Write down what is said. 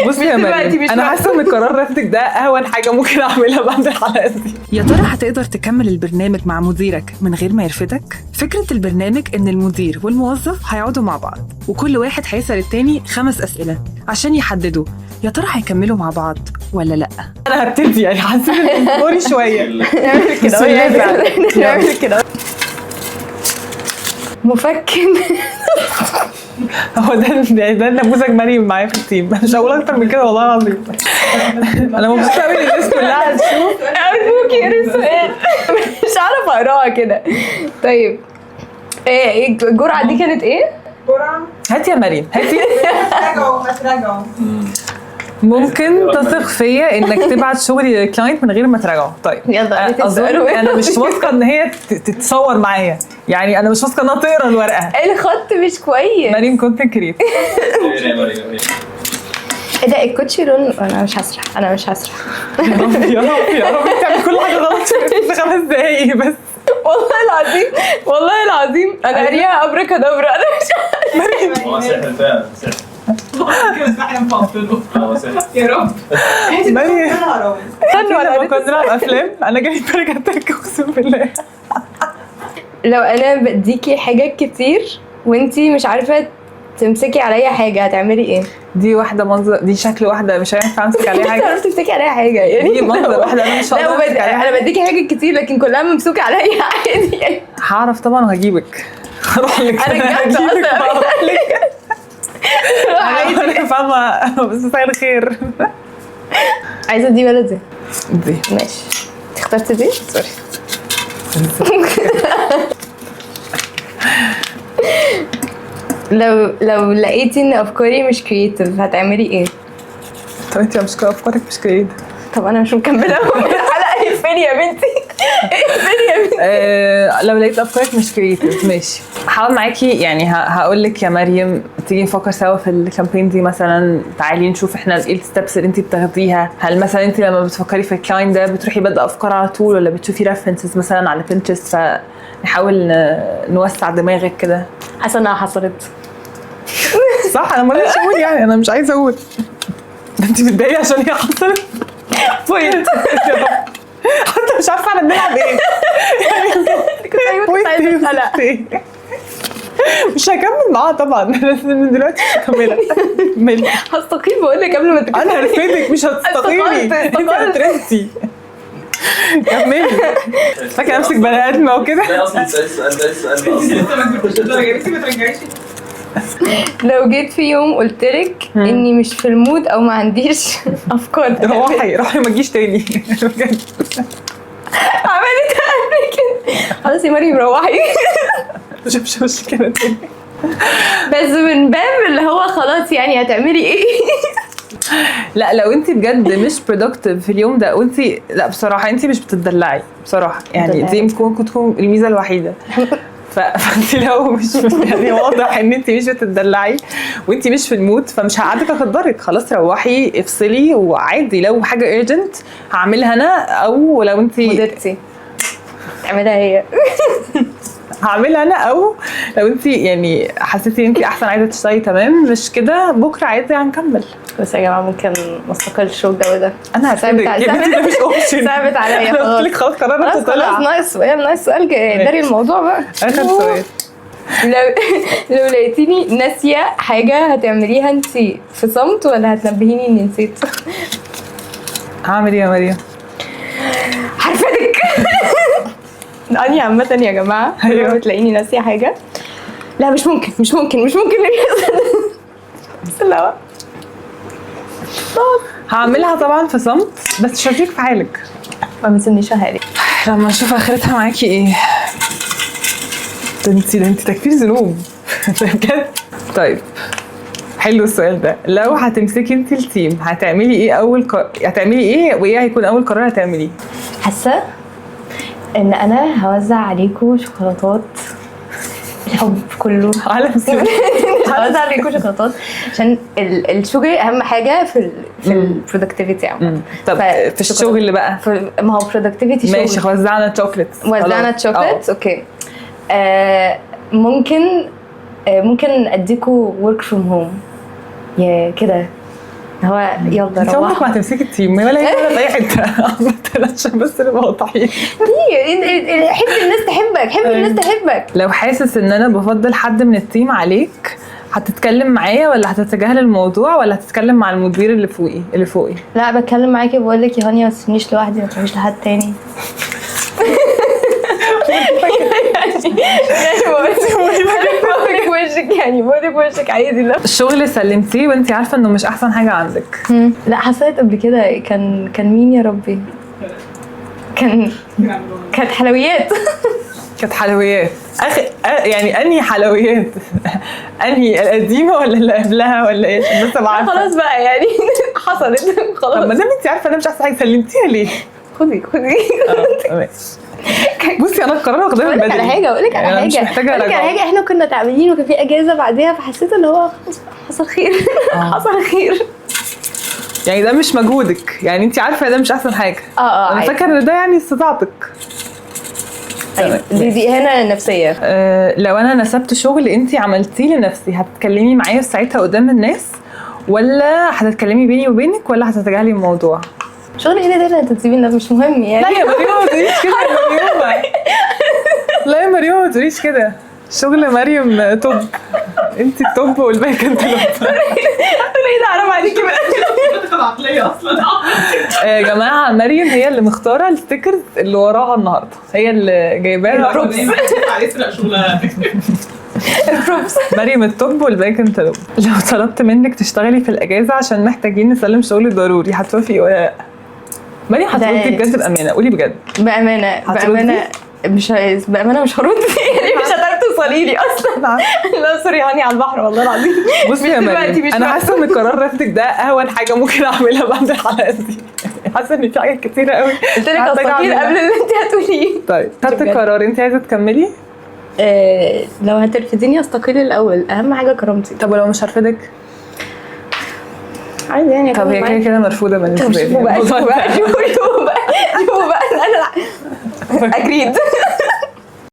بصي يا مريم، انا حاسه ان قرار رفضك ده اهون حاجه ممكن اعملها بعد الحلقه دي. يا ترى هتقدر تكمل البرنامج مع مديرك من غير ما يرفدك؟ فكره البرنامج ان المدير والموظف هيقعدوا مع بعض وكل واحد هيسال التاني 5 اسئله عشان يحددوا يا ترى هيكملوا مع بعض ولا لا. انا هبتدي يعني حسيت ان اصبري شويه. نعمل كده مفكن. هو ده نموذج مريم معايا في التيم. مش هقول اكتر من كده والله العظيم. انا مبسوطه قوي ان الناس كلها هتشوف. ارجوكي اقري السؤال. مش عارفه اقراها كده. طيب ايه الجرعه دي كانت ايه؟ جرعه. هاتي يا مريم هاتي. هتراجعوا. ممكن تثق فيا انك تبعت شغلي للكلاينت من غير ما تراجعه. طيب يلا اظن انا مش واثقه ان هي تتصور معايا، يعني انا مش واثقه انها تقرا الورقه. الخط مش كويس. مريم كنت كريت. ايه ده الكوتشي لون؟ انا مش هسرح يا رب تعمل كل حاجه غلط في 5 دقايق بس. والله العظيم انا قاريها ابركادابرا. انا مش مريم هو سحر فعلا سحر. احنا مفضله. يا رب. مريم استنوا لما كنا بنلعب افلام انا جاي بالي اتاك اقسم بالله. لو انا بديكي حاجات كتير وانتي مش عارفه تمسكي عليا حاجه هتعملي ايه؟ دي واحده منظر، دي شكل واحده مش هينفع امسك عليها حاجه. تعرفي تمسكي عليها حاجه يعني؟ دي منظر واحده انا مش هقدر امسك عليها حاجه. انا بديكي حاجات كتير لكن كلها ممسوكه عليا عادي يعني. هعرف طبعا وهجيبك. هروح لك انا بجد انا فاهمه بس مساء الخير. عايزه دي ولا دي؟ دي ماشي. اخترت دي؟ سوري. لو لقيتي ان افكاري مش كرييتيف هتعملي ايه؟ طب انت مش افكارك مش كرييتيف. طب انا مش مكمله الحلقه. فين يا بنتي؟ فين يا بنتي؟ لو لقيت افكارك مش كرييتيف ماشي هحاول معاكي يعني. هقول لك يا مريم تيجي نفكر سوا في الكامبين دي مثلا. تعالي نشوف احنا ايه الستبس اللي انت بتاخديها. هل مثلا انت لما بتفكري في الكلاينت ده بتروحي بادئه افكار على طول ولا بتشوفي ريفرنسز مثلا على بنترست؟ فنحاول نوسع دماغك كده. حاسه انها حصلت. صح انا ما رضيتش اقول يعني انا مش عايزه اقول. انت متضايقه عشان هي حصلت بوينت. حتى مش عارفه انا بنلعب ايه. كنت عايزه اسالها. مش هكمل معاها طبعا. من دلوقتي مش هكملها. هستقيل بقول لك قبل ما تكملي. انا هرفدك مش هتستقيلي. انت هترفدي. كملي. فاكره نفسك بني ادمه وكده. لا اصلا السؤال ده لو جيت في يوم قلت لك اني مش في المود او ما عنديش افكار روحي ما تجيش تاني. بجد عملتها قبل كده. خلاص يا مريم روحي. مش مشكله تاني. بس من باب اللي هو خلاص يعني هتعملي ايه؟ لا لو انت بجد مش productive في اليوم ده وانت لا بصراحه انت مش بتدلعي بصراحه يعني. دي ممكن تكون الميزه الوحيده. فانت لو مش يعني واضح ان انت مش بتدلعي وانت مش في المود فمش هقعدك اقدرك. خلاص روحي افصلي وعادي. لو حاجه urgent هعملها انا او لو انت مديرتي تعملها هي هعملها انا او لو انت يعني حسيتي انت احسن عايزه تشتغلي تمام مش كده بكره عادي هنكمل. بس يا جماعه ممكن نستقل شو الجو ده. انا هسيبك يا بنتي ده مش اوبشن. ثابت عليا انا قلت لك خلاص قررنا خلاص ناقص سؤال داري الموضوع بقى. اخر سؤال. لو لقيتيني ناسيه حاجه هتعمليها انت في صمت ولا هتنبهيني اني نسيت؟ هعمل ايه يا مريم؟ حرفتك. اني عامه يا جماعه لما بتلاقيني ناسيه حاجه لا مش ممكن بس لا هعملها طبعا في صمت بس مش هسيبك في حالك. ما بنسنيش حالي لما نشوف اخرتها معاكي ايه. ده انت تكفير ذنوب بجد. طيب حلو السؤال ده. لو هتمسكي انت التيم هتعملي ايه هتعملي ايه وايه هيكون اول قرار هتعمليه؟ حاسه ان انا هوزع عليكم شوكولاتات الحب كله. هوزع عليكم شوكولاتات عشان الشغل اهم حاجه في البرودكتيفيتي عموما. طب في الشغل اللي بقى ما هو برودكتيفيتي شغل. ماشي وزعنا الشوكليتس. اوكي. ممكن اديكوا work from home يا كده هو يلا انت عمرك ما روح. هتمسكي التيم ولا هي ولا في اي حته عامة، عشان بس نبقى واضحين. ليه؟ حب الناس تحبك، حب الناس تحبك. لو حاسس ان انا بفضل حد من التيم عليك، هتتكلم معايا ولا هتتجاهل الموضوع ولا هتتكلم مع المدير اللي فوقي؟ لا بتكلم معاكي بقول لك يا هانيا ما تسيبنيش لوحدي، ما تروحيش لحد تاني. بقولك وشك، يعني بقولك وشك عادي. لا الشغل سلمتيه وانت عارفه انه مش احسن حاجه عندك. لا حصلت قبل كده. كان مين يا ربي؟ كانت حلويات. كانت حلويات يعني انهي حلويات؟ انهي القديمه ولا اللي قبلها ولا ايه؟ بس عارفه. خلاص بقى يعني حصلت طب خلاص. ما دام انت عارفه انا مش احسن حاجه سلمتيها ليه؟ خدي ماشي. بصي انا القرار واخداه من اقول لك بدري. على حاجه، اقول لك يعني على أنا مش حاجه، محتاجه اقول لك على أراجعه. حاجه. احنا كنا تعبانين وكان في اجازه بعديها، فحسيت ان هو خلاص حصل خير. حصل خير. يعني ده مش مجهودك، يعني انت عارفه ده مش احسن حاجه. انا عادي. فاكره ان ده يعني استطاعتك. أيوة. دي هنا نفسيه. لو انا نسبت شغل انت عملتيه لنفسي، هتتكلمي معايا في ساعتها قدام الناس ولا هتتكلمي بيني وبينك ولا هتتجاهلي الموضوع؟ شغل ايه ده انت تسيبيني؟ ده مش مهم يعني. لا يا مريم ما تقوليش كده يا مريم. لا يا مريم ما تقوليش كده. شغل مريم توب، انت التوب والباقي كان توب. ايه ده حرام عليكي بقى. العقليه اصلا. يا جماعه مريم هي اللي مختاره الستيكرز اللي وراها النهارده، هي اللي جايباها. هيسرق شغلها. مريم التوب والباقي كان توب. لو طلبت منك تشتغلي في الاجازه عشان محتاجين نسلم شغل ضروري، هتوافقي ولا لا؟ مريم هتردي بجد بامانه، قولي بجد. بامانه بامانه مش هرد. يعني مش هتعرفي توصلي لي اصلا. لا سوري هاني على البحر والله العظيم. بصي يا مريم انا حاسه ان قرار رفضك ده اهون حاجه ممكن اعملها بعد الحلقات دي. حاسه ان في حاجات كتيره قوي قلت لك استقيل قبل اللي انت هتقوليه. طيب خدت قرار، انت عايزه تكملي؟ لو هترفديني استقيل الاول، اهم حاجه كرامتي. طب ولو مش هرفدك؟ عادي يعني. طب هي كده كده مرفوضه بالنسبه لي. شوفوا بقى انا اجريد.